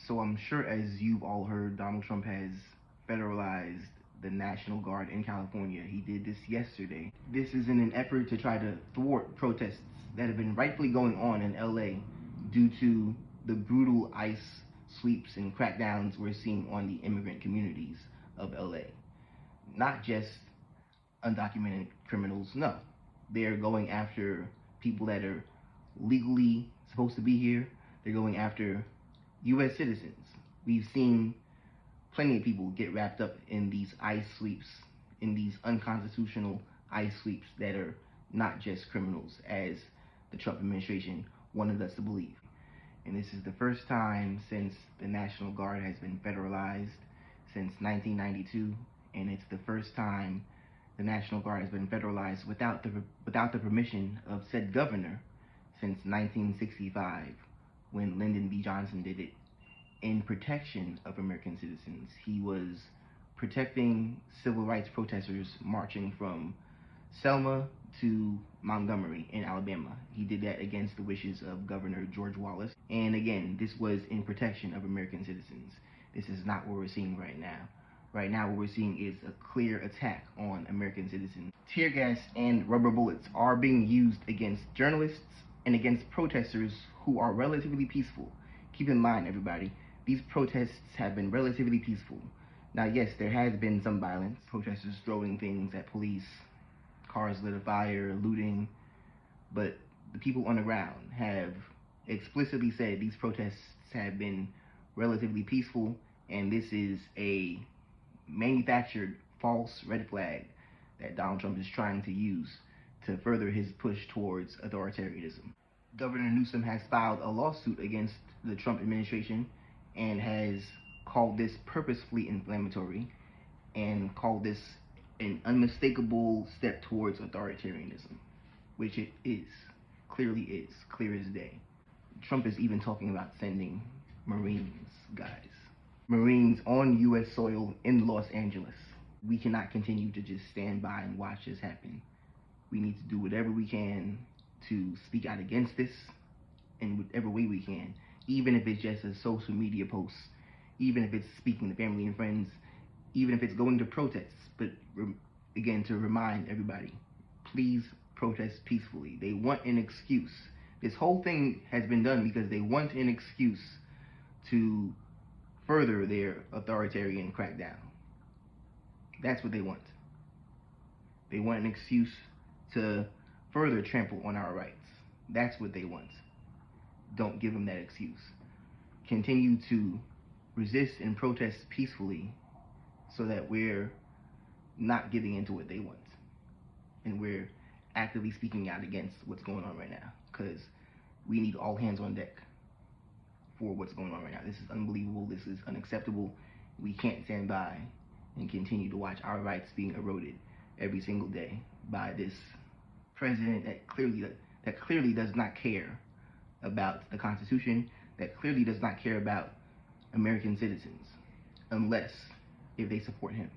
So I'm sure, as you've all heard, Donald Trump has federalized the National Guard in California. He did this yesterday. This is in an effort to try to thwart protests that have been rightfully going on in LA due to the brutal ICE sweeps and crackdowns we're seeing on the immigrant communities of LA. Not just undocumented criminals, no. They're going after people that are legally supposed to be here. They're going after U.S. citizens. We've seen plenty of people get wrapped up in these ICE sweeps, in these unconstitutional ICE sweeps that are not just criminals, as the Trump administration wanted us to believe. And this is the first time since the National Guard has been federalized since 1992, and it's the first time the National Guard has been federalized without the permission of said governor since 1965, when Lyndon B. Johnson did it in protection of American citizens. He was protecting civil rights protesters marching from Selma to Montgomery in Alabama. He did that against the wishes of Governor George Wallace. And again, this was in protection of American citizens. This is not what we're seeing right now. Right now, what we're seeing is a clear attack on American citizens. Tear gas and rubber bullets are being used against journalists and against protesters who are relatively peaceful. Keep in mind, everybody, these protests have been relatively peaceful. Now, yes, there has been some violence, protesters throwing things at police, cars lit afire, looting, but the people on the ground have explicitly said these protests have been relatively peaceful, and this is a manufactured false red flag that Donald Trump is trying to use to further his push towards authoritarianism. Governor Newsom has filed a lawsuit against the Trump administration and has called this purposefully inflammatory and called this an unmistakable step towards authoritarianism, which it is, clearly is, clear as day. Trump is even talking about sending Marines, guys. Marines on U.S. soil in Los Angeles. We cannot continue to just stand by and watch this happen. We need to do whatever we can to speak out against this in whatever way we can, even if it's just a social media post, even if it's speaking to family and friends, even if it's going to protests. But again, to remind everybody, please protest peacefully. They want an excuse. This whole thing has been done because they want an excuse to further their authoritarian crackdown. That's what they want. They want an excuse to further trample on our rights. That's what they want. Don't give them that excuse. Continue to resist and protest peacefully so that we're not giving into what they want. And we're actively speaking out against what's going on right now, because we need all hands on deck for what's going on right now. This is unbelievable. This is unacceptable. We can't stand by and continue to watch our rights being eroded every single day by this president that clearly does not care about the Constitution, that clearly does not care about American citizens, unless if they support him.